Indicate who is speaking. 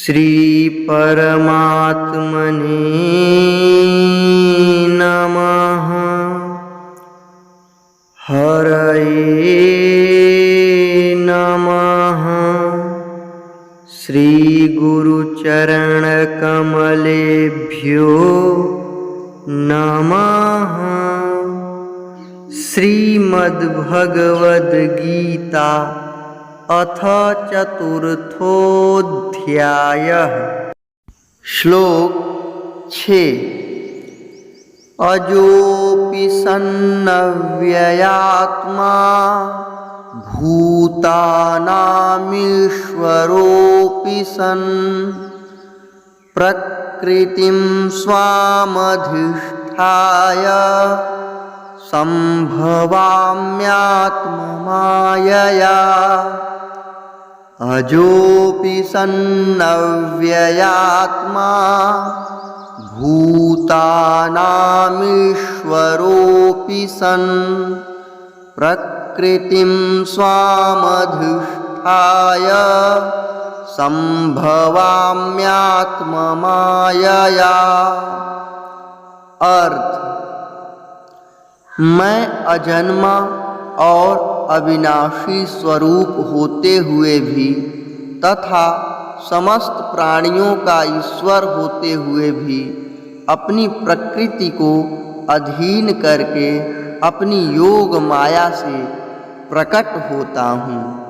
Speaker 1: श्री परमात्मने नमः। हरये नमः। श्री गुरुचरणकमलेभ्यो नमः। श्रीमद्भगवद्गीता अथ चतुर्थोऽध्यायः। श्लोक 6। अजोऽपि सन्नव्ययात्मा भूतानामीश्वरोऽपि सन् प्रकृतिं स्वामधिष्ठाय सम्भवाम्यात्ममायया। अजोऽपि सन्नव्ययात्मा भूतानामीश्वरोऽपि सन् प्रकृतिं स्वामधिष्ठाय सम्भवाम्यात्ममायया। अर्थ: मैं अजन्मा और अविनाशी स्वरूप होते हुए भी तथा समस्त प्राणियों का ईश्वर होते हुए भी अपनी प्रकृति को अधीन करके अपनी योग माया से प्रकट होता हूँ।